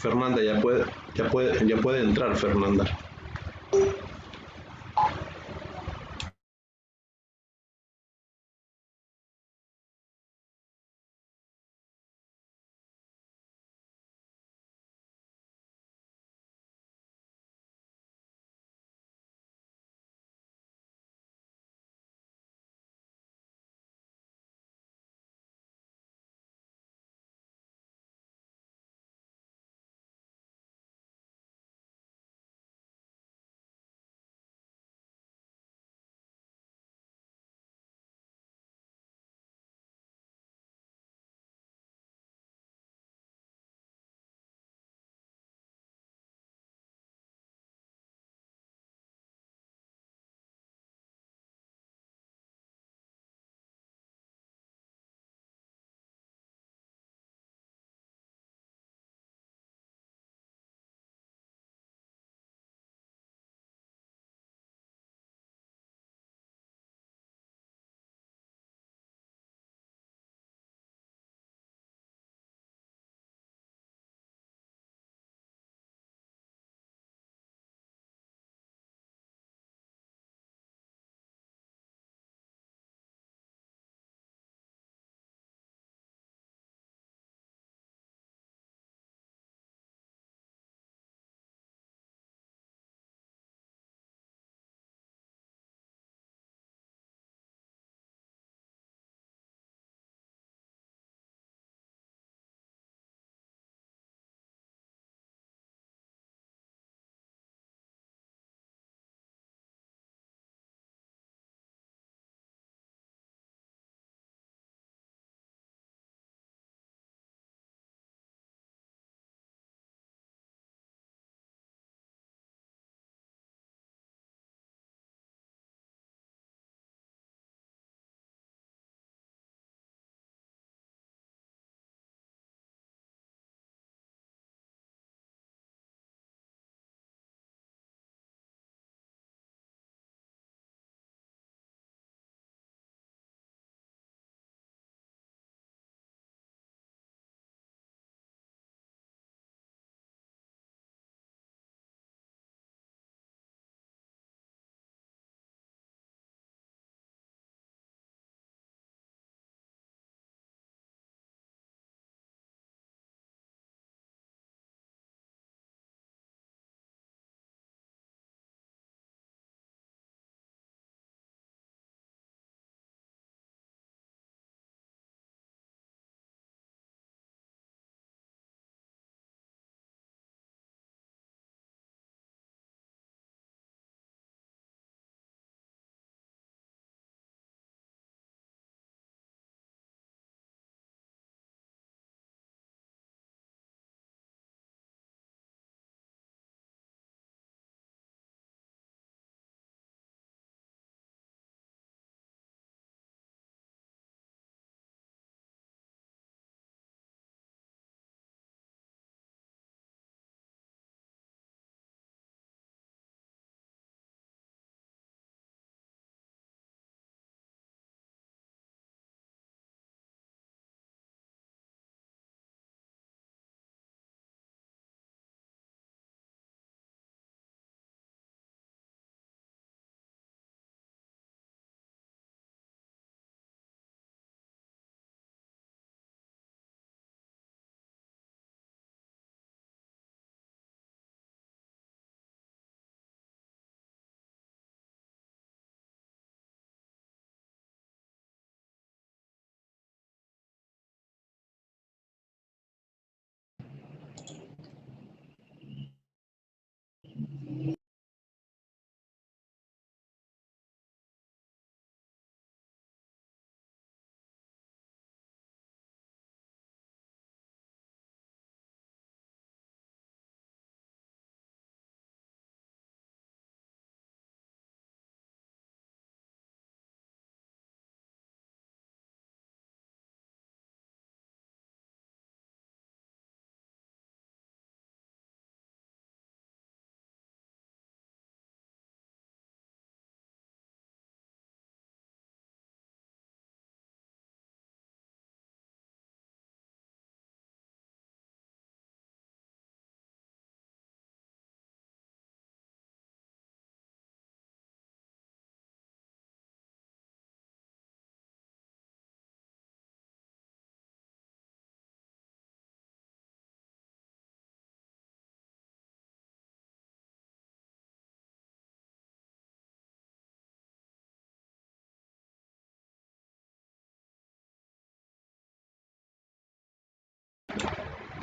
Fernanda, ya puede entrar, Fernanda.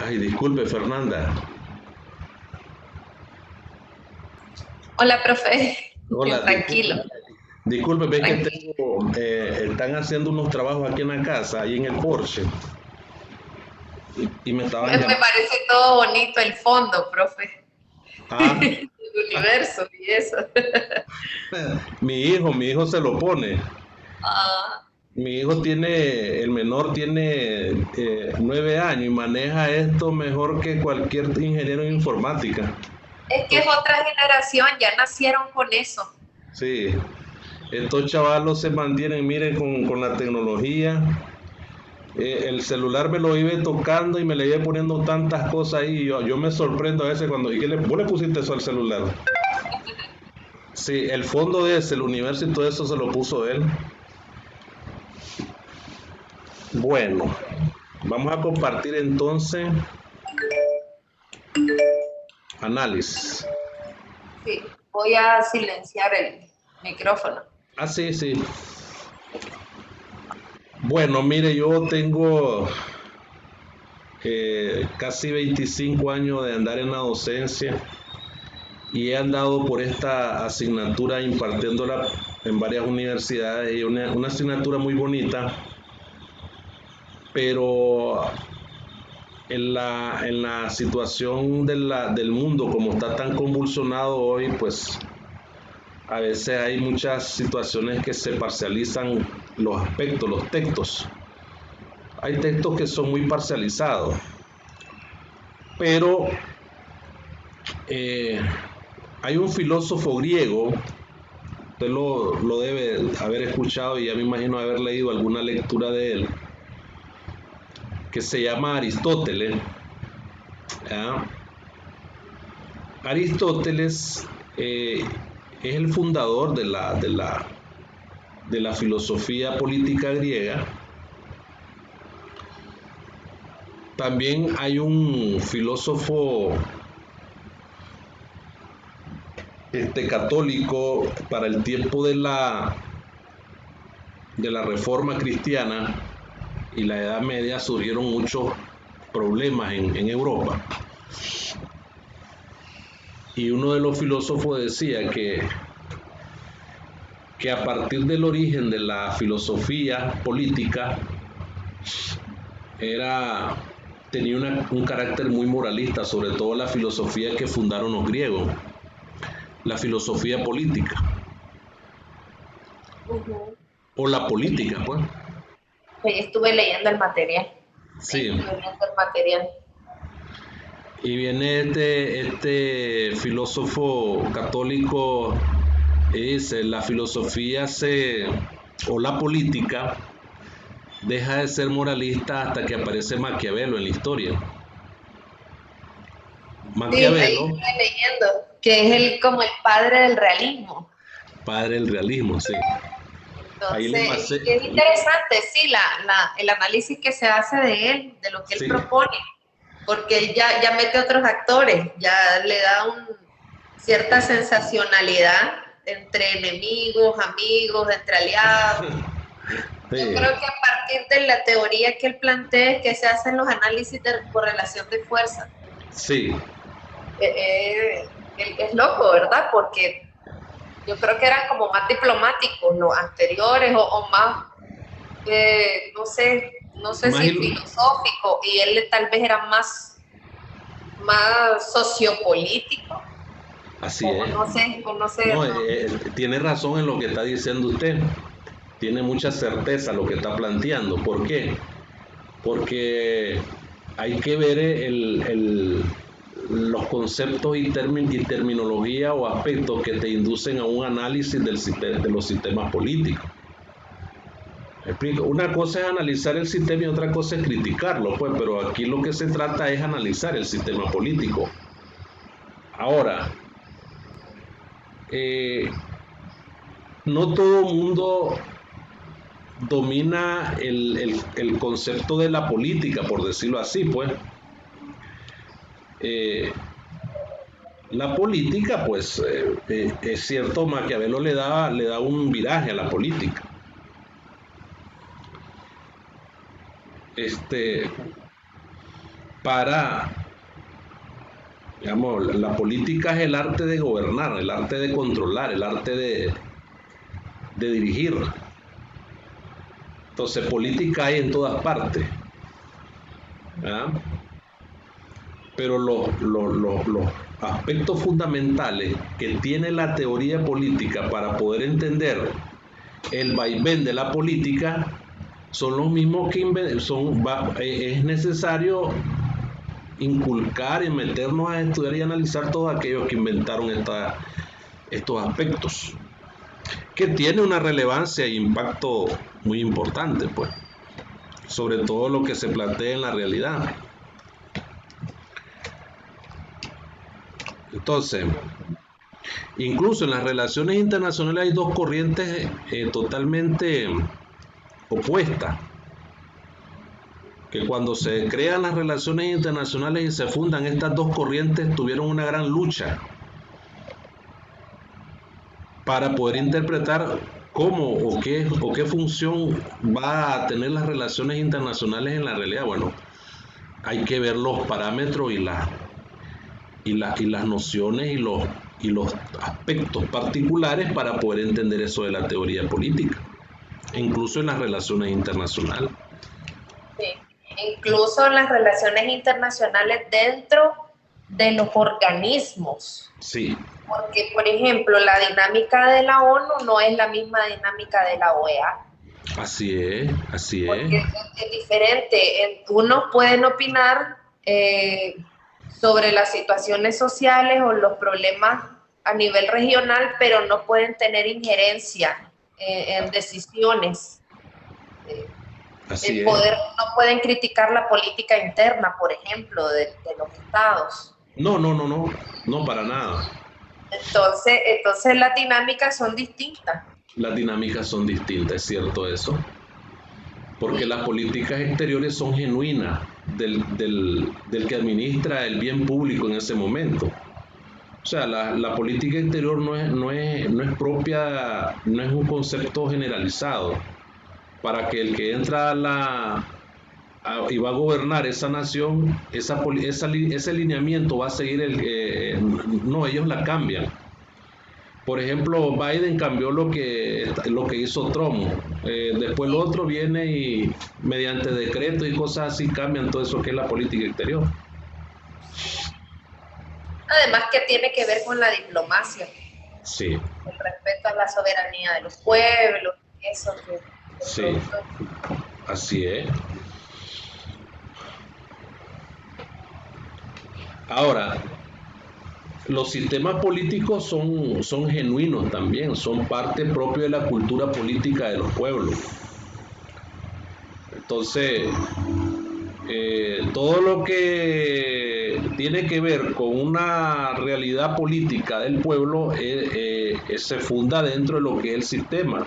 Ay, disculpe, Fernanda. Hola, profe. Hola, Tranquilo, disculpe, ves que tranquilo. tengo, están haciendo unos trabajos aquí en la casa, ahí en el Porsche, y me estaban Me llamando. parece todo bonito el fondo, profe. Ah, El universo y eso. mi hijo se lo pone. Ah, Mi hijo tiene, el menor tiene 9 años y maneja esto mejor que cualquier ingeniero en informática. es que es otra generación, ya nacieron con eso. Sí, estos chavalos se mantienen, miren, con la tecnología. El celular me lo iba tocando y me le iba poniendo tantas cosas ahí. Yo me sorprendo a veces cuando, ¿vos le pusiste eso al celular? Sí, el fondo de ese, el universo y todo eso se lo puso él. Bueno, vamos a compartir entonces análisis. Sí, voy a silenciar el micrófono. Ah, sí, sí. Bueno, mire, yo tengo casi 25 años de andar en la docencia y he andado por esta asignatura impartiéndola en varias universidades y una asignatura muy bonita, pero en la situación del mundo como está tan convulsionado hoy, pues a veces hay muchas situaciones que se parcializan los aspectos, los textos. Hay textos que son muy parcializados, pero eh, hay un filósofo griego, usted lo debe haber escuchado y ya me imagino haber leído alguna lectura de él, que se llama Aristóteles. ¿Ya? Aristóteles es el fundador de la filosofía política griega. También hay un filósofo católico para el tiempo de la Reforma Cristiana y la Edad Media surgieron muchos problemas en Europa. Y uno de los filósofos decía que a partir del origen de la filosofía política tenía un carácter muy moralista, sobre todo la filosofía que fundaron los griegos, la filosofía política, Ujú. o la política, pues. Sí, estuve leyendo el material. Sí, Estuve viendo el material. y viene este filósofo católico y dice, la filosofía o la política deja de ser moralista hasta que aparece Maquiavelo en la historia. Sí, ahí Maquiavelo, estoy leyendo, que es como el padre del realismo. padre del realismo, sí. Ahí le Entonces, pasé, es interesante, sí, el análisis que se hace de él, de lo que él sí, propone, porque él ya mete otros actores, ya le da cierta sensacionalidad entre enemigos, amigos, entre aliados. Yo sí, creo que a partir de la teoría que él plantea es que se hacen los análisis de correlación de fuerza. sí, Es loco, ¿verdad? Porque yo creo que eran como más diplomáticos los anteriores o más, no sé más si filosófico, y él tal vez era más sociopolítico, así o es. no sé, No, no. tiene razón en lo que está diciendo usted. Tiene mucha certeza lo que está planteando. ¿Por qué? Porque hay que ver los conceptos y terminología o aspectos que te inducen a un análisis de los sistemas políticos. ¿Me explico? Una cosa es analizar el sistema y otra cosa es criticarlo, pues, pero aquí lo que se trata es analizar el sistema político. Ahora, eh, no todo el mundo domina el concepto de la política, por decirlo así, pues. Eh, la política, pues, es cierto, Maquiavelo le da un viraje a la política. Este, para, digamos, la política es el arte de gobernar, el arte de controlar, el arte de dirigir. Entonces, política hay en todas partes, ¿verdad? Pero los aspectos fundamentales que tiene la teoría política para poder entender el vaivén de la política son los mismos que es necesario inculcar y meternos a estudiar y analizar todos aquellos que inventaron estos aspectos, que tiene una relevancia e impacto muy importante, pues, sobre todo lo que se plantea en la realidad. Entonces, incluso en las relaciones internacionales hay dos corrientes totalmente opuestas, que cuando se crean las relaciones internacionales y se fundan estas dos corrientes tuvieron una gran lucha para poder interpretar cómo o qué función va a tener las relaciones internacionales en la realidad. Bueno, hay que ver los parámetros y las nociones y los aspectos particulares para poder entender eso de la teoría política, incluso en las relaciones internacionales. Sí, incluso en las relaciones internacionales dentro de los organismos. Sí. Porque, por ejemplo, la dinámica de la ONU no es la misma dinámica de la OEA. Así es, así es. Porque es diferente. Unos pueden opinar sobre las situaciones sociales o los problemas a nivel regional, pero no pueden tener injerencia en decisiones. Así no pueden criticar la política interna, por ejemplo, de los estados. No, para nada. Entonces las dinámicas son distintas. Las dinámicas son distintas, es cierto eso. Porque las políticas exteriores son genuinas del que administra el bien público en ese momento. O sea, la política exterior no es propia, no es un concepto generalizado para que el que entra y va a gobernar esa nación, ese lineamiento va a seguir no, ellos la cambian. Por ejemplo, Biden cambió lo que hizo Trump. Después el otro viene y mediante decretos y cosas así cambian todo eso que es la política exterior. Además que tiene que ver con la diplomacia. Sí. El respeto a la soberanía de los pueblos, eso que... Sí, así es. Ahora, los sistemas políticos son genuinos también, son parte propia de la cultura política de los pueblos. Entonces, todo lo que tiene que ver con una realidad política del pueblo se funda dentro de lo que es el sistema.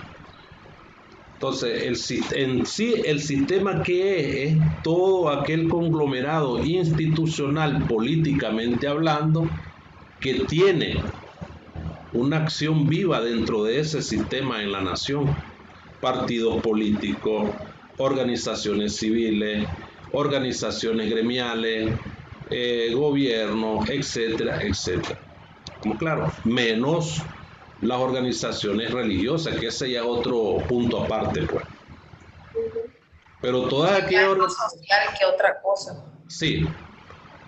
Entonces, en sí, el sistema que es todo aquel conglomerado institucional, políticamente hablando, que tiene una acción viva dentro de ese sistema en la nación. Partidos políticos, organizaciones civiles, organizaciones gremiales, gobiernos, etcétera, etcétera. Como claro, menos las organizaciones religiosas, que ese ya es otro punto aparte, pues. Pero todas aquellas social que otra cosa. Sí,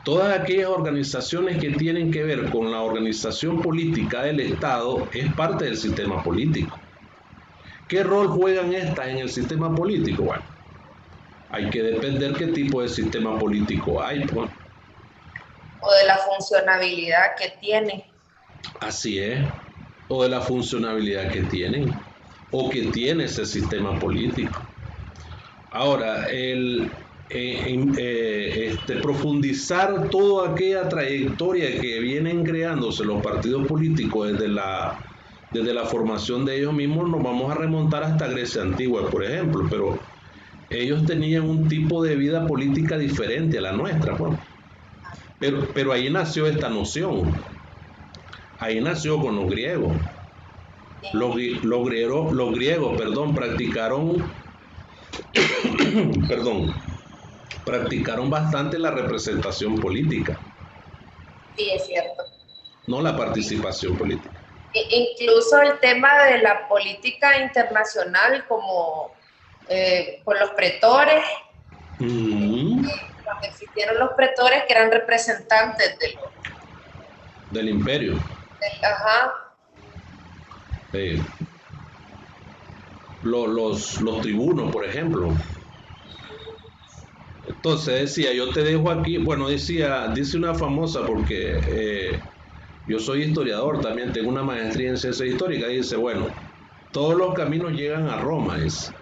todas aquellas organizaciones que tienen que ver con la organización política del Estado es parte del sistema político. ¿Qué rol juegan estas en el sistema político? Bueno, hay que depender qué tipo de sistema político hay, pues. O de la funcionabilidad que tiene. Así es, o de la funcionabilidad que tienen, o que tiene ese sistema político. Ahora, profundizar toda aquella trayectoria que vienen creándose los partidos políticos desde la formación de ellos mismos, nos vamos a remontar hasta Grecia antigua, por ejemplo, pero ellos tenían un tipo de vida política diferente a la nuestra, pues. Pero ahí nació esta noción, ahí nació con los griegos. Los griegos, practicaron practicaron bastante la representación política, Sí, es cierto. no la participación política. Incluso el tema de la política internacional, como con los pretores, cuando existieron los pretores que eran representantes del imperio. Ajá. Los tribunos, por ejemplo. Entonces decía, yo te dejo aquí, bueno, dice una famosa, porque yo soy historiador también, tengo una maestría en ciencia histórica, y dice, bueno, todos los caminos llegan a Roma, se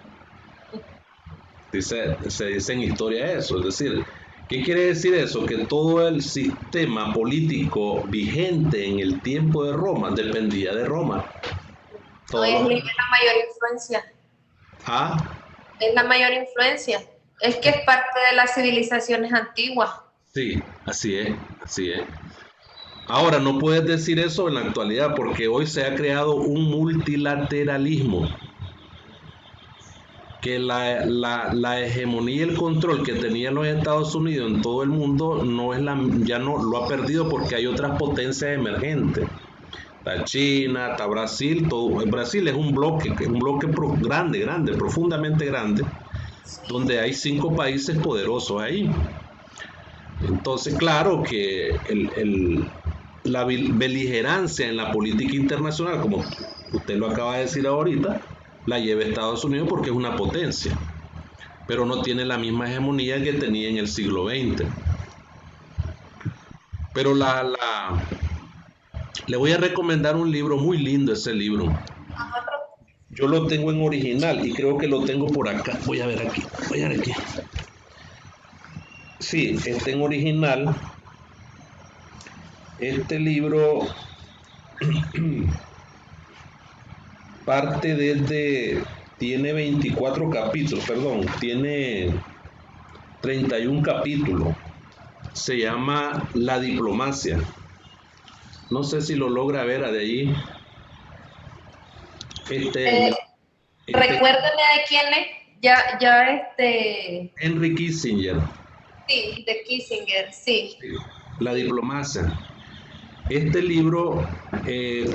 dice en historia eso, es decir, ¿qué quiere decir eso? Que todo el sistema político vigente en el tiempo de Roma dependía de Roma. No, es la mayor influencia. ¿Ah? Es la mayor influencia. Es que es parte de las civilizaciones antiguas. Sí, así es, así es. Ahora, no puedes decir eso en la actualidad porque hoy se ha creado un multilateralismo que la hegemonía y el control que tenían los Estados Unidos en todo el mundo ya no lo ha perdido porque hay otras potencias emergentes. Está China, está Brasil, todo. Brasil es un bloque grande, profundamente grande, donde hay 5 países poderosos ahí. Entonces, claro que la beligerancia en la política internacional, como usted lo acaba de decir ahorita, la lleva Estados Unidos porque es una potencia, pero no tiene la misma hegemonía que tenía en el siglo XX. Pero le voy a recomendar un libro muy lindo, ese libro. Yo lo tengo en original y creo que lo tengo por acá. Voy a ver aquí. Sí, está en original. Este libro tiene 24 capítulos, perdón, tiene 31 capítulos. Se llama La diplomacia. No sé si lo logra ver de allí. Recuérdame de quién es. Henry Kissinger. Sí, de Kissinger, sí. La diplomacia. Este libro,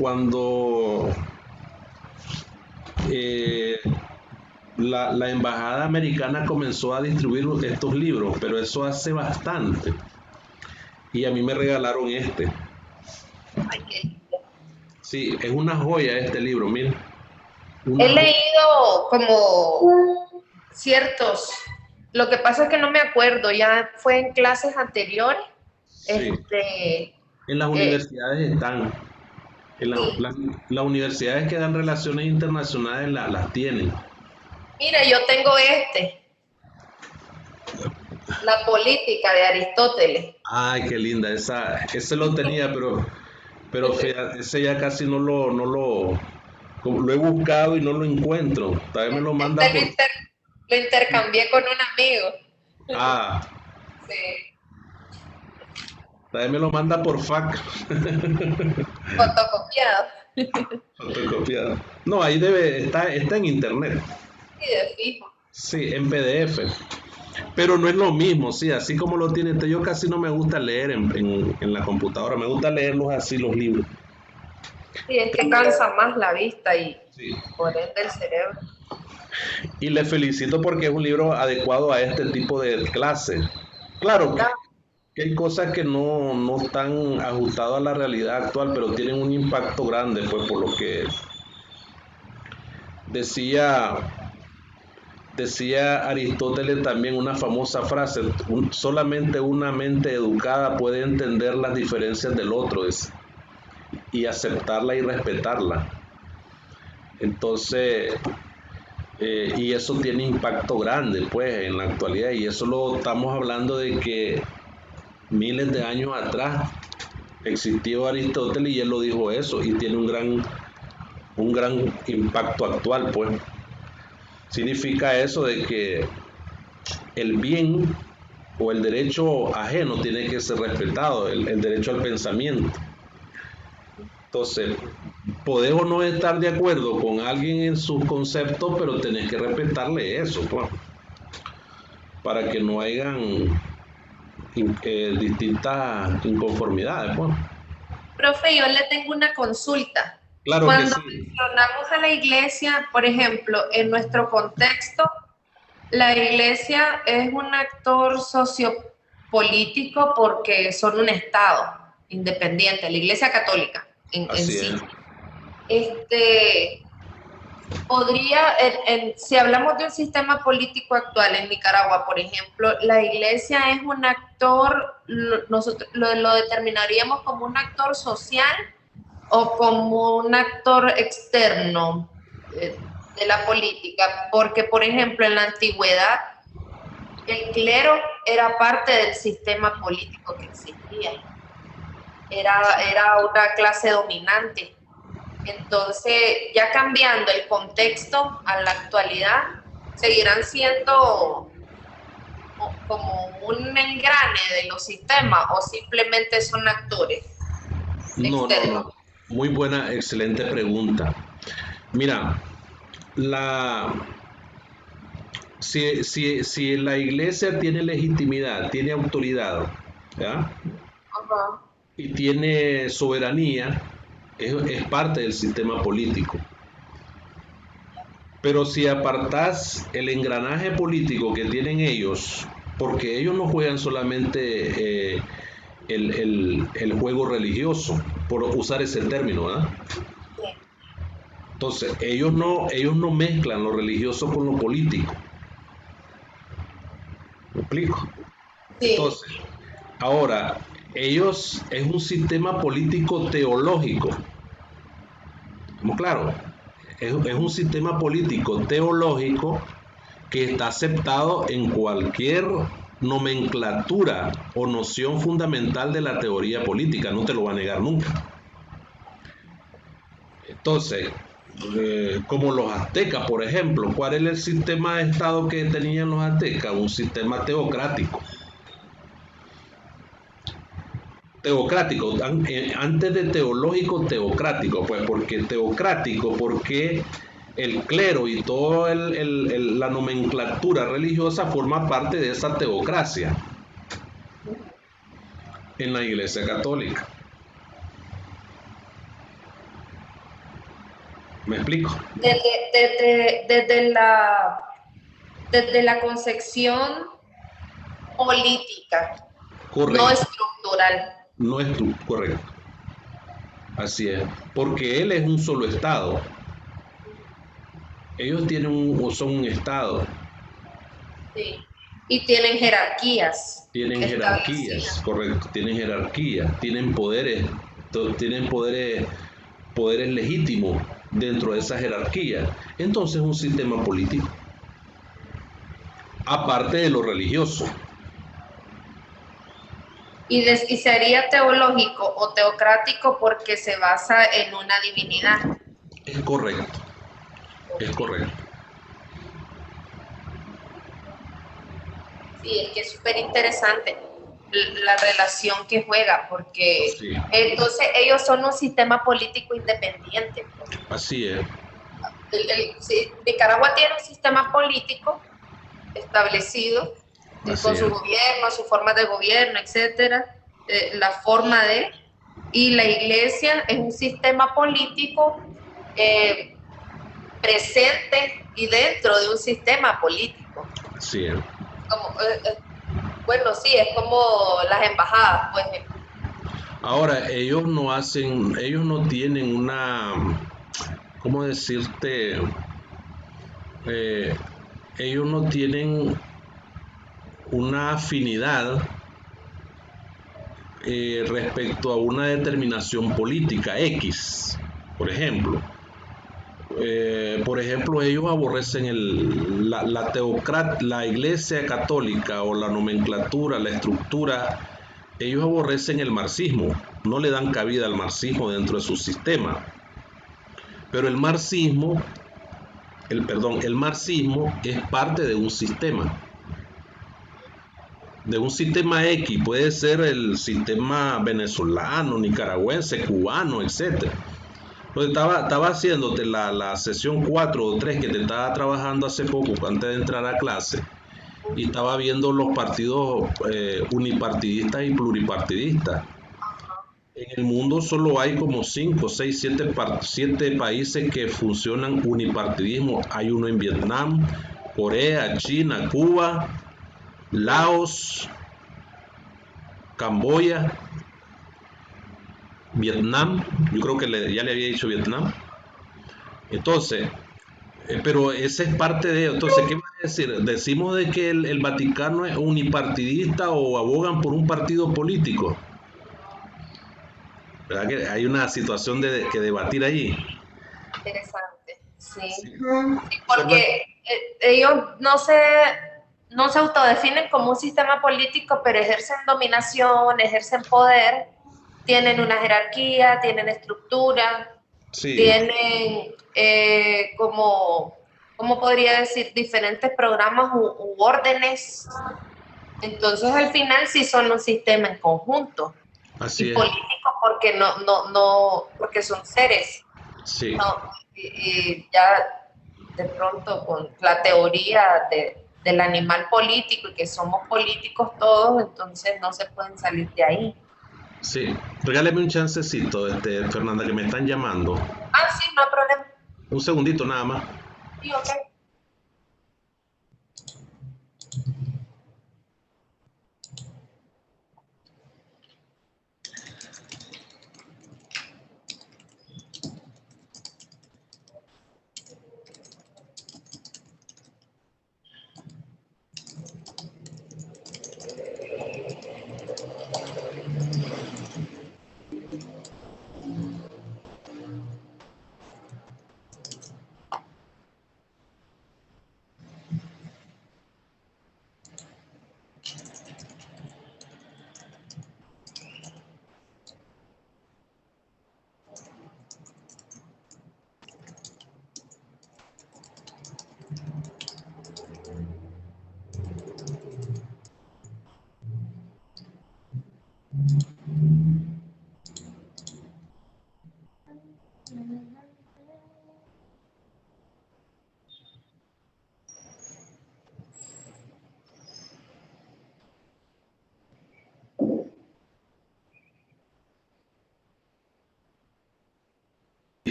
cuando la embajada americana comenzó a distribuir estos libros, pero eso hace bastante. Y a mí me regalaron este. Ay, qué lindo. Sí, es una joya este libro, miren. He leído como ciertos. Lo que pasa es que no me acuerdo, ya fue en clases anteriores. Sí. En las universidades están. Las universidades que dan relaciones internacionales las tienen. Mira, yo tengo La política de Aristóteles. Ay, qué linda, ese lo tenía, pero ese ya casi no lo he buscado y no lo encuentro. También me lo manda por... Lo intercambié con un amigo. Ah. Sí. También me lo manda por fax. Fotocopiado. Fotocopiado. No, ahí está en internet. Sí, de fijo. Sí, en PDF. Pero no es lo mismo, sí, así como lo tiene. Yo casi no me gusta leer en la computadora, me gusta leerlos así los libros. Sí, es que cansa más la vista y sí. Por ende el cerebro. Y le felicito porque es un libro adecuado a este tipo de clase. Claro que hay cosas que no están ajustadas a la realidad actual, pero tienen un impacto grande, pues por lo que decía Aristóteles también una famosa frase: solamente una mente educada puede entender las diferencias del otro y aceptarla y respetarla. Entonces, y eso tiene impacto grande pues en la actualidad, y eso lo estamos hablando de que miles de años atrás existió Aristóteles y él lo dijo eso, y tiene un gran impacto actual pues. Significa eso de que el bien o el derecho ajeno tiene que ser respetado, el derecho al pensamiento. Entonces, podés o no estar de acuerdo con alguien en sus conceptos, pero tenés que respetarle eso, pues. para que no hayan distintas inconformidades, pues. Profe, yo le tengo una consulta. Claro que Cuando sí. mencionamos a la iglesia, por ejemplo, en nuestro contexto, la iglesia es un actor sociopolítico porque son un Estado independiente, la iglesia católica en Así sí. es. Podría, si hablamos de un sistema político actual en Nicaragua, por ejemplo, la iglesia es un actor, nosotros lo determinaríamos como un actor social o como un actor externo de la política, porque, por ejemplo, en la antigüedad, el clero era parte del sistema político que existía, era una clase dominante. Entonces, ya cambiando el contexto a la actualidad, seguirán siendo como un engrane de los sistemas o simplemente son actores externos. No. Muy buena, excelente pregunta. Mira, si la iglesia tiene legitimidad, tiene autoridad, ¿ya? Ajá. Y tiene soberanía, es parte del sistema político. Pero si apartás el engranaje político que tienen ellos, porque ellos no juegan solamente el juego religioso, por usar ese término, ¿verdad? Entonces, ellos no mezclan lo religioso con lo político. ¿Me explico? Sí. Entonces, ahora, ellos es un sistema político teológico. ¿Estamos claros? Es un sistema político teológico que está aceptado en cualquier nomenclatura o noción fundamental de la teoría política, no te lo va a negar nunca. Entonces, como los aztecas, por ejemplo, ¿cuál es el sistema de Estado que tenían los aztecas? Un sistema teocrático. Teocrático, antes de teológico, teocrático, pues porque teocrático, porque el clero y toda la nomenclatura religiosa forma parte de esa teocracia en la Iglesia Católica. ¿Me explico? Desde la concepción política, Correcto. no estructural. No es correcto. Así es. Porque él es un solo Estado. Ellos son un Estado. Sí. Y tienen jerarquías. Tienen jerarquías, correcto. Tienen jerarquías, tienen poderes legítimos dentro de esa jerarquía. Entonces es un sistema político. Aparte de lo religioso. Y sería teológico o teocrático porque se basa en una divinidad. Es correcto. Es correcto. Sí, es que es súper interesante la relación que juega, porque sí. Entonces ellos son un sistema político independiente. Así es. Nicaragua tiene un sistema político establecido con su gobierno, su forma de gobierno, etcétera, la forma de, y la iglesia es un sistema político presente y dentro de un sistema político. Sí. Bueno, sí, es como las embajadas, pues. Ahora, ellos no tienen una, ¿cómo decirte? Ellos no tienen una afinidad respecto a una determinación política X, por ejemplo. Ellos aborrecen la iglesia católica o la nomenclatura, la estructura. Ellos aborrecen el marxismo, no le dan cabida al marxismo dentro de su sistema. Pero el marxismo es parte de un sistema. De un sistema X, puede ser el sistema venezolano, nicaragüense, cubano, etc. Pues estaba haciéndote la sesión 4 o 3 que te estaba trabajando hace poco, antes de entrar a clase. y estaba viendo los partidos unipartidistas y pluripartidistas. En el mundo solo hay como 5, 6, 7 países que funcionan unipartidismo. Hay uno en Vietnam, Corea, China, Cuba, Laos, Camboya, Vietnam. Yo creo que ya le había dicho Vietnam. Entonces, pero esa es parte de... Entonces, ¿qué va a decir? ¿Decimos de que el Vaticano es unipartidista o abogan por un partido político? ¿Verdad que hay una situación que debatir allí? Interesante, sí. Sí. Sí, porque ellos no se autodefinen como un sistema político, pero ejercen dominación, ejercen poder, tienen una jerarquía, tienen estructura, Sí, tienen ¿cómo podría decir? Diferentes programas u órdenes. Entonces, al final sí son un sistema en conjunto. así Y es. políticos porque porque son seres. Sí, No, y ya de pronto con la teoría del animal político y que somos políticos todos, entonces no se pueden salir de ahí. sí. Regáleme un chancecito, Fernanda, que me están llamando. Ah, sí, no hay problema. Un segundito nada más. Sí, ok.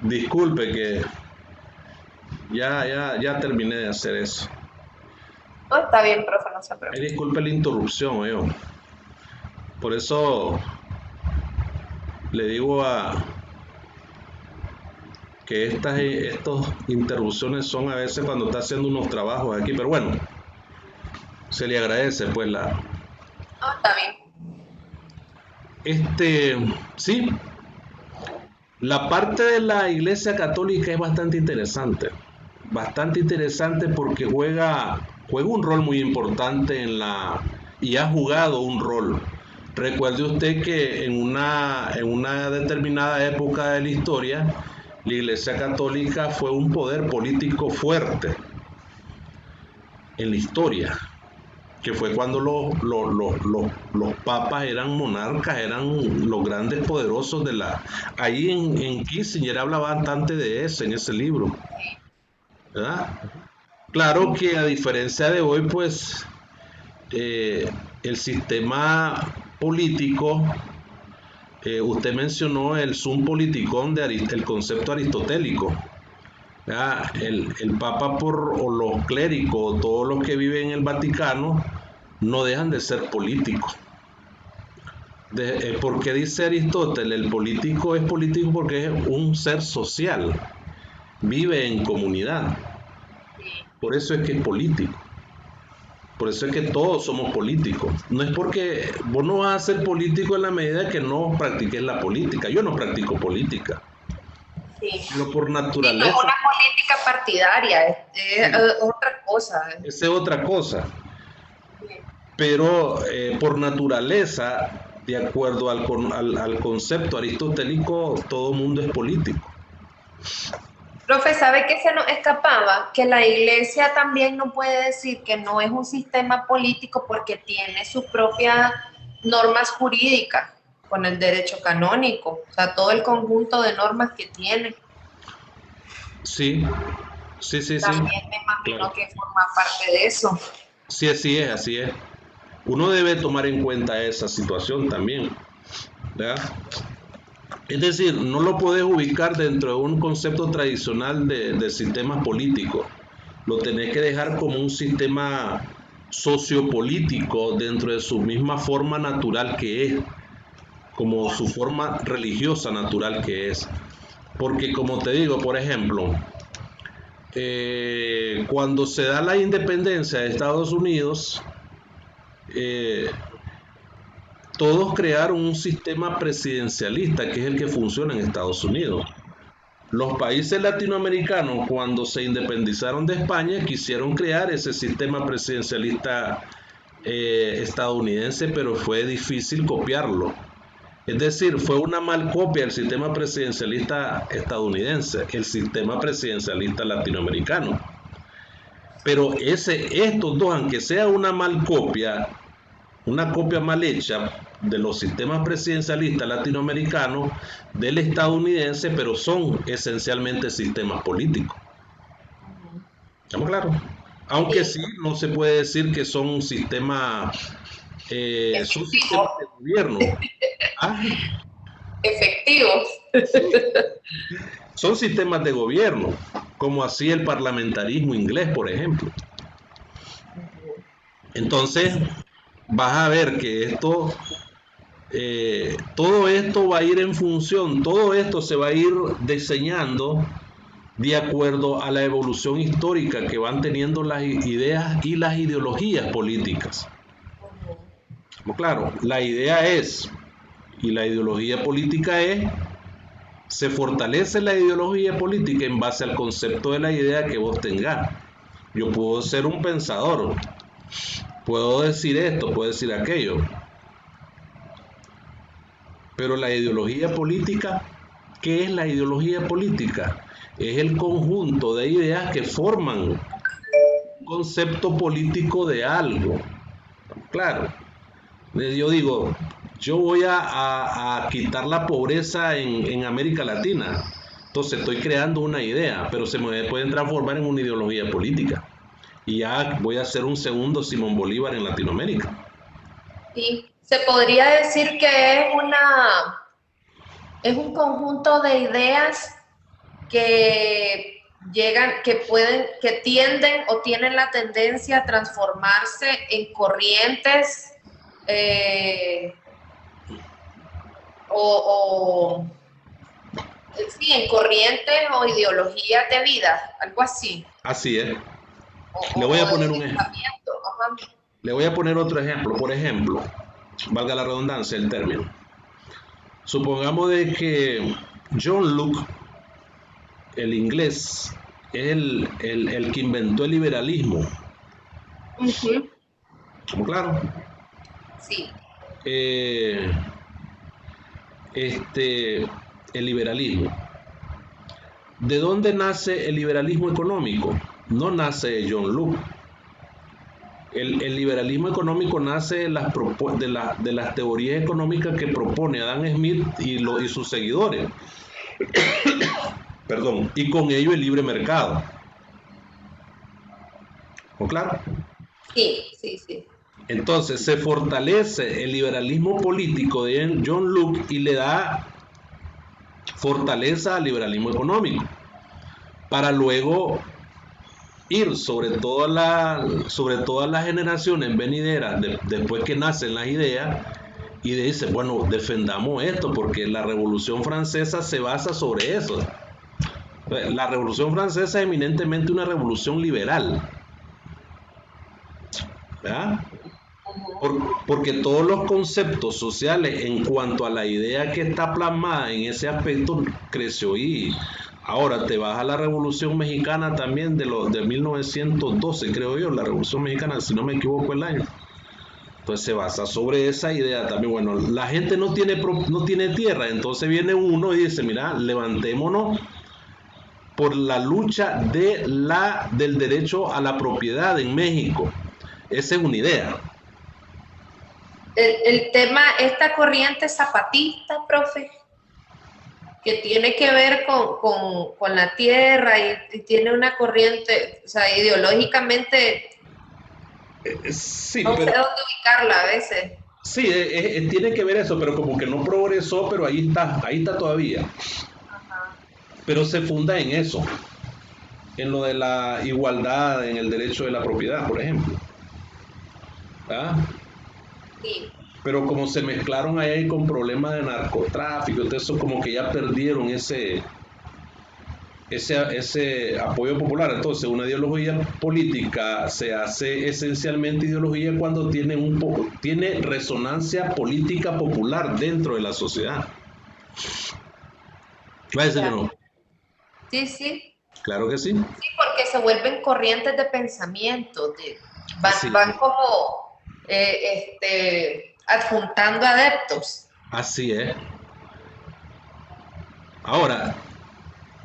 Disculpe que ya terminé de hacer eso. No, está bien, profe, no se preocupe. Disculpe la interrupción, yo. Por eso le digo que estas interrupciones son a veces cuando está haciendo unos trabajos aquí, pero bueno, se le agradece pues No, está bien. sí, la parte de la Iglesia Católica es bastante interesante porque juega un rol muy importante y ha jugado un rol. Recuerde usted que en una determinada época de la historia, la Iglesia Católica fue un poder político fuerte en la historia, que fue cuando los papas eran monarcas, eran los grandes poderosos de la... Ahí en Kissinger habla bastante de eso, en ese libro, ¿verdad? Claro que a diferencia de hoy, pues el sistema político, usted mencionó el sum politicón, el concepto aristotélico. El Papa o los clérigos, todos los que viven en el Vaticano, no dejan de ser políticos. Porque dice Aristóteles, el político es político porque es un ser social, vive en comunidad. Por eso es que es político. Por eso es que todos somos políticos. No es porque vos no vas a ser político en la medida que no practiques la política. Yo no practico política. Sí. Pero por Y no es naturaleza. una política partidaria, es otra cosa. Esa es otra cosa. Sí. Pero por naturaleza, de acuerdo al concepto aristotélico, todo mundo es político. Profe, ¿sabe qué se nos escapaba? Que la iglesia también no puede decir que no es un sistema político porque tiene sus propias normas jurídicas con el derecho canónico, o sea, todo el conjunto de normas que tiene. Sí. También me imagino que forma parte de eso. Sí, así es, así es. Uno debe tomar en cuenta esa situación también, ¿verdad? Es decir, no lo puedes ubicar dentro de un concepto tradicional de sistemas políticos. Lo tenés que dejar como un sistema sociopolítico dentro de su misma forma natural que es, como su forma religiosa natural que es. Porque como te digo, por ejemplo, cuando se da la independencia de Estados Unidos, eh, todos crearon un sistema presidencialista que es el que funciona en Estados Unidos. Los países latinoamericanos, cuando se independizaron de España, quisieron crear ese sistema presidencialista estadounidense, pero fue difícil copiarlo. Es decir, fue una mal copia del sistema presidencialista estadounidense, el sistema presidencialista latinoamericano. Pero estos dos, aunque sea una copia mal hecha de los sistemas presidencialistas latinoamericanos del estadounidense, pero son esencialmente sistemas políticos. ¿Estamos claros? Aunque sí, no se puede decir que son sistemas de gobierno. ¿Ah? Efectivos. Sí, son sistemas de gobierno, como así el parlamentarismo inglés, por ejemplo. Entonces, vas a ver que todo esto va a ir en función, todo esto se va a ir diseñando de acuerdo a la evolución histórica que van teniendo las ideas y las ideologías políticas. Claro, la idea es, y la ideología política es, se fortalece la ideología política en base al concepto de la idea que vos tengas. Yo puedo ser un pensador, puedo decir esto, puedo decir aquello, pero la ideología política, ¿qué es la ideología política? Es el conjunto de ideas que forman un concepto político de algo. Claro, yo digo, yo voy a quitar la pobreza en América Latina. Entonces estoy creando una idea, pero se me pueden transformar en una ideología política. Y ya voy a ser un segundo Simón Bolívar en Latinoamérica. Sí, se podría decir que es un conjunto de ideas que llegan, que tienden o tienen la tendencia a transformarse en corrientes o sí, en corrientes o ideologías de vida, algo así. Así es. Le voy O a de poner un ejemplo. pensamiento. Ajá. Le voy a poner otro ejemplo. Por ejemplo, valga la redundancia el término. Supongamos de que John Locke, el inglés, es el que inventó el liberalismo. Uh-huh. Claro. Sí. El liberalismo. ¿De dónde nace el liberalismo económico? No nace de John Locke. El liberalismo económico nace de las teorías económicas que propone Adam Smith y sus seguidores. Perdón, y con ello el libre mercado. ¿O claro? Sí, sí, sí. Entonces se fortalece el liberalismo político de John Locke y le da fortaleza al liberalismo económico para luego ir sobre todas las generaciones venideras después que nacen las ideas y dice, bueno, defendamos esto porque la Revolución Francesa se basa sobre eso. La Revolución Francesa es eminentemente una revolución liberal, ¿verdad? Porque todos los conceptos sociales en cuanto a la idea que está plasmada en ese aspecto creció. Y ahora te vas a la Revolución Mexicana también de 1912, creo yo, la Revolución Mexicana, si no me equivoco el año. Entonces se basa sobre esa idea también. Bueno, la gente no tiene tierra, entonces viene uno y dice, mira, levantémonos por la lucha del derecho a la propiedad en México. Esa es una idea. El tema, esta corriente zapatista, profe, que tiene que ver con la tierra y tiene una corriente, o sea, ideológicamente Sí, No sé pero dónde ubicarla a veces. sí, tiene que ver eso, pero como que no progresó, pero ahí está todavía. Ajá, Pero se funda en eso, en lo de la igualdad, en el derecho de la propiedad, por ejemplo. ¿Ah? sí, Pero como se mezclaron ahí con problemas de narcotráfico, entonces eso como que ya perdieron ese apoyo popular. Entonces, una ideología política se hace esencialmente ideología cuando tiene resonancia política popular dentro de la sociedad. ¿Va a decir que ya. no? Sí, sí. Claro que sí. Sí, porque se vuelven corrientes de pensamiento, Así, van como adjuntando adeptos. así es. Ahora,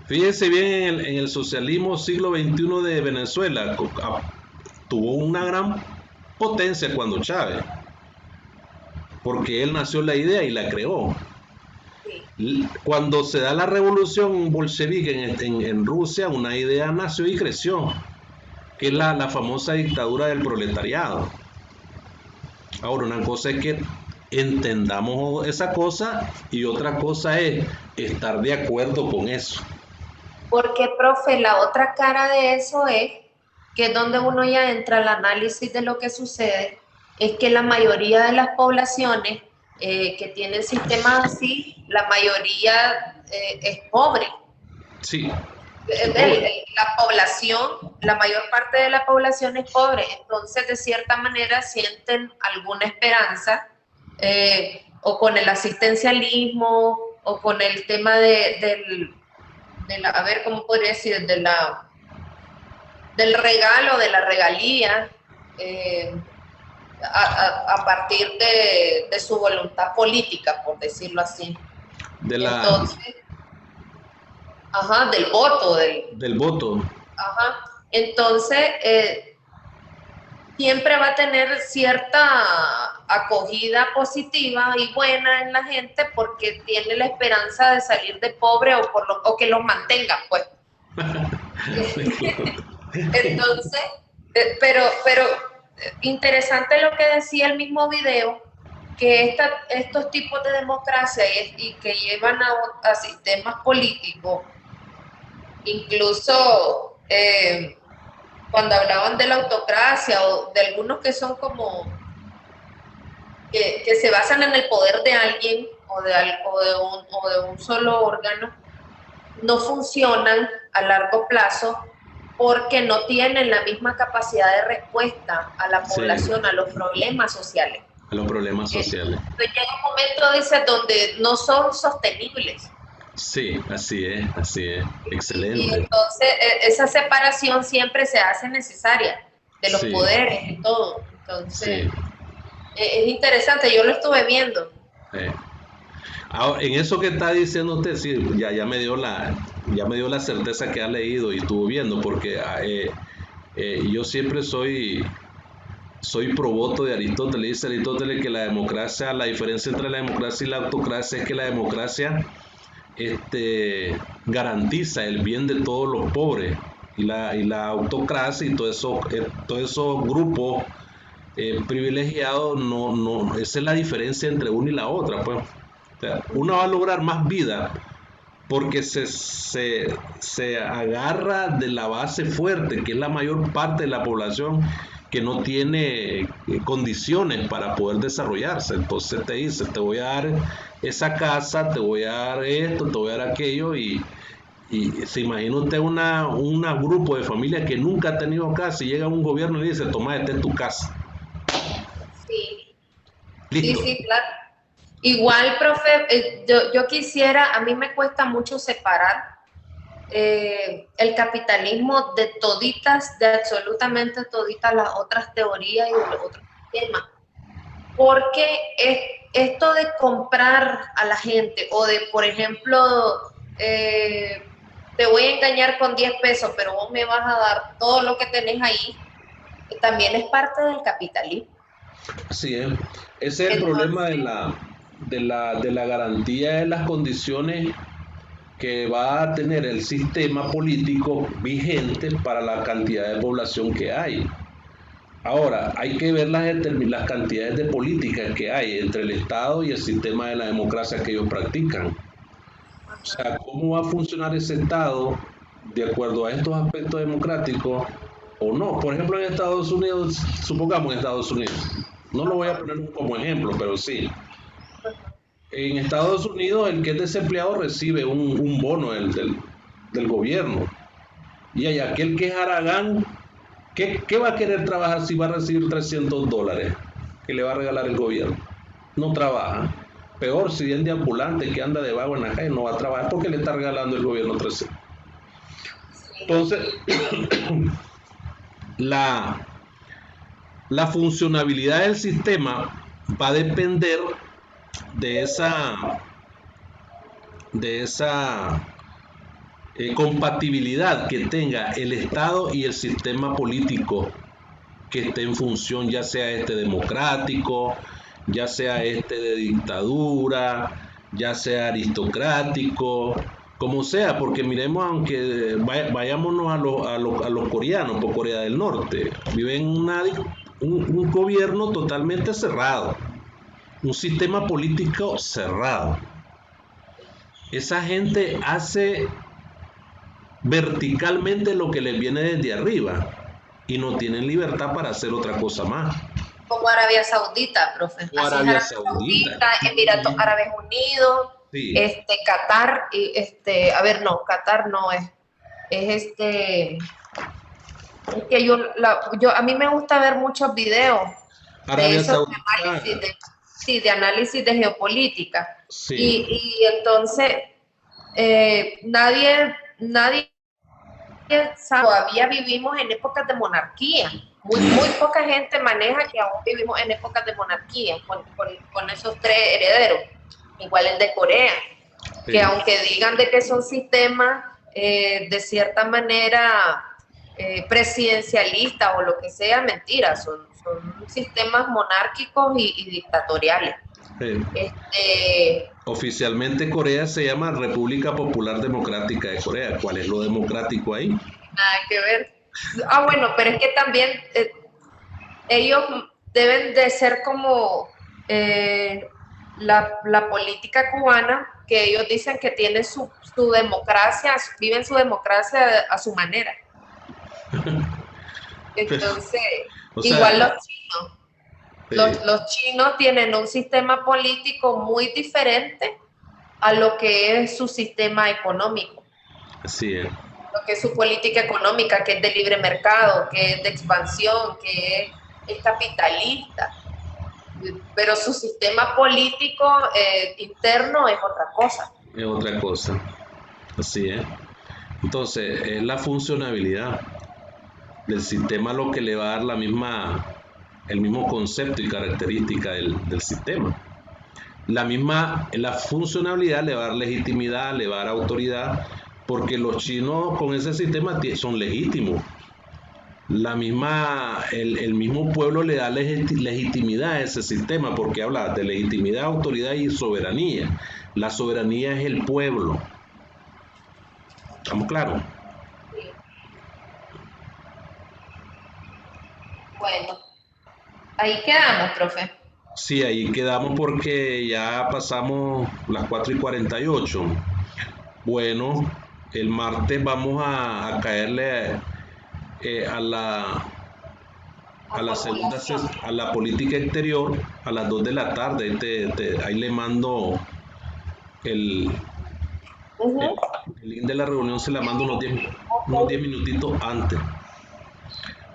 fíjense bien en el socialismo siglo XXI de Venezuela. Tuvo una gran potencia cuando Chávez, porque él nació la idea y la creó. Sí, Cuando se da la revolución bolchevique en Rusia, una idea nació y creció, que es sí. la famosa dictadura del proletariado. Ahora, una cosa es que entendamos esa cosa y otra cosa es estar de acuerdo con eso. Porque, profe, la otra cara de eso es que es donde uno ya entra al análisis de lo que sucede, es que la mayoría de las poblaciones que tienen sistemas así, la mayoría es pobre. Sí, es pobre. La población, la mayor parte de la población es pobre, entonces de cierta manera sienten alguna esperanza o con el asistencialismo o con el tema a ver, ¿cómo podría decir? Del regalo, de la regalía, eh, a partir de su voluntad política, por decirlo así. De la, Entonces, ajá, del voto, del voto. ajá. Entonces, siempre va a tener cierta acogida positiva y buena en la gente porque tiene la esperanza de salir de pobre o que los mantengan, pues. Entonces, pero interesante lo que decía el mismo video, que estos tipos de democracia y que llevan a sistemas políticos, incluso cuando hablaban de la autocracia o de algunos que son como, que se basan en el poder de alguien o de un solo órgano, no funcionan a largo plazo porque no tienen la misma capacidad de respuesta a la Sí, población, a los problemas sociales. a los problemas sociales. Entonces llega un momento, dice, donde no son sostenibles. Sí, así es. Y Excelente. entonces esa separación siempre se hace necesaria de los Sí, poderes y todo. Entonces, sí. es interesante, yo lo estuve viendo. Eh. Ahora, en eso que está diciendo usted, sí, ya me dio la certeza que ha leído y estuvo viendo, porque yo siempre soy pro voto de Aristóteles. Dice Aristóteles que la democracia, la diferencia entre la democracia y la autocracia es que la democracia garantiza el bien de todos los pobres y la autocracia y todos esos grupos privilegiados, esa es la diferencia entre una y la otra, pues. O sea, una va a lograr más vida porque se agarra de la base fuerte, que es la mayor parte de la población que no tiene condiciones para poder desarrollarse. Entonces te dice, te voy a dar esa casa, te voy a dar esto, te voy a dar aquello y se imagina usted un grupo de familia que nunca ha tenido casa y llega un gobierno y le dice, toma, esta es tu casa. Sí, sí, Listo. sí, claro. Igual, profe, yo quisiera, a mí me cuesta mucho separar el capitalismo de toditas, de absolutamente toditas las otras teorías y de los otros temas, porque esto de comprar a la gente o de, por ejemplo, te voy a engañar con 10 pesos, pero vos me vas a dar todo lo que tenés ahí, también es parte del capitalismo. Así es. Ese es el problema Entonces, de la garantía de las condiciones que va a tener el sistema político vigente para la cantidad de población que hay. Ahora, hay que ver las cantidades de políticas que hay entre el Estado y el sistema de la democracia que ellos practican. O sea, ¿cómo va a funcionar ese Estado de acuerdo a estos aspectos democráticos o no? Por ejemplo, en Estados Unidos, supongamos en Estados Unidos, no lo voy a poner como ejemplo, pero sí. En Estados Unidos, el que es desempleado recibe un bono del gobierno. Y hay aquel que es haragán, ¿qué va a querer trabajar si va a recibir $300 que le va a regalar el gobierno? No trabaja. Peor si es de ambulante que anda de vago en la calle, no va a trabajar porque le está regalando el gobierno 300. Entonces, la, la funcionabilidad del sistema va a depender de esa compatibilidad que tenga el Estado y el sistema político que esté en función, ya sea este democrático, ya sea este de dictadura, ya sea aristocrático, como sea, porque miremos, aunque vayámonos a los coreanos, por Corea del Norte, viven un gobierno totalmente cerrado, un sistema político cerrado. Esa gente hace verticalmente lo que les viene desde arriba y no tienen libertad para hacer otra cosa más. Como Arabia Saudita, profe. O Así Arabia es Arabia Saudita, Emiratos Árabes Unidos, sí. Qatar, a ver, no, Qatar no es que a mí me gusta ver muchos videos de Arabia esos Saudita, de análisis de geopolítica. sí. Y entonces, nadie sabe, todavía vivimos en épocas de monarquía. Muy poca gente maneja que aún vivimos en épocas de monarquía, con esos tres herederos, igual el de Corea, sí. Que aunque digan de que son sistemas de cierta manera presidencialistas o lo que sea, mentira, son sistemas monárquicos y dictatoriales. Oficialmente Corea se llama República Popular Democrática de Corea. ¿Cuál es lo democrático ahí? Nada que ver. Bueno, pero es que también ellos deben de ser como la política cubana, que ellos dicen que tiene su democracia, viven su democracia a su manera. Entonces, igual los chinos. Los chinos tienen un sistema político muy diferente a lo que es su sistema económico. Así es. Lo que es su política económica, que es de libre mercado, que es de expansión, que es capitalista. Pero su sistema político interno es otra cosa. Es otra cosa. Así es. Entonces, es la funcionabilidad del sistema lo que le va a dar el mismo concepto y característica del sistema. La funcionabilidad le va a dar legitimidad, le va a dar autoridad, porque los chinos con ese sistema son legítimos. El mismo pueblo le da legitimidad a ese sistema, porque habla de legitimidad, autoridad y soberanía. La soberanía es el pueblo. ¿Estamos claros? Bueno, ahí quedamos, profe. Sí, ahí quedamos porque ya pasamos las 4:48. Bueno, el martes vamos a caerle a la segunda a la política exterior a las 2 de la tarde. Ahí le mando el link de la reunión, se la mando unos 10 minutitos antes.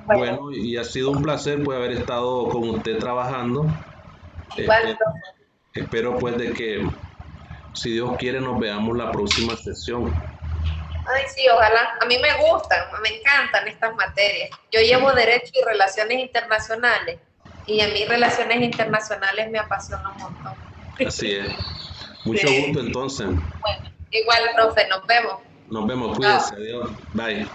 Bueno, y ha sido un placer pues haber estado con usted trabajando. Espero pues de que, si Dios quiere, nos veamos la próxima sesión. Ay, sí, ojalá. A mí me gustan, me encantan estas materias. Yo llevo Derecho y Relaciones Internacionales, y a mí Relaciones Internacionales me apasiona un montón. Así es. Mucho gusto entonces. Bueno, igual, profe, nos vemos. Nos vemos, cuídese, adiós. Bye.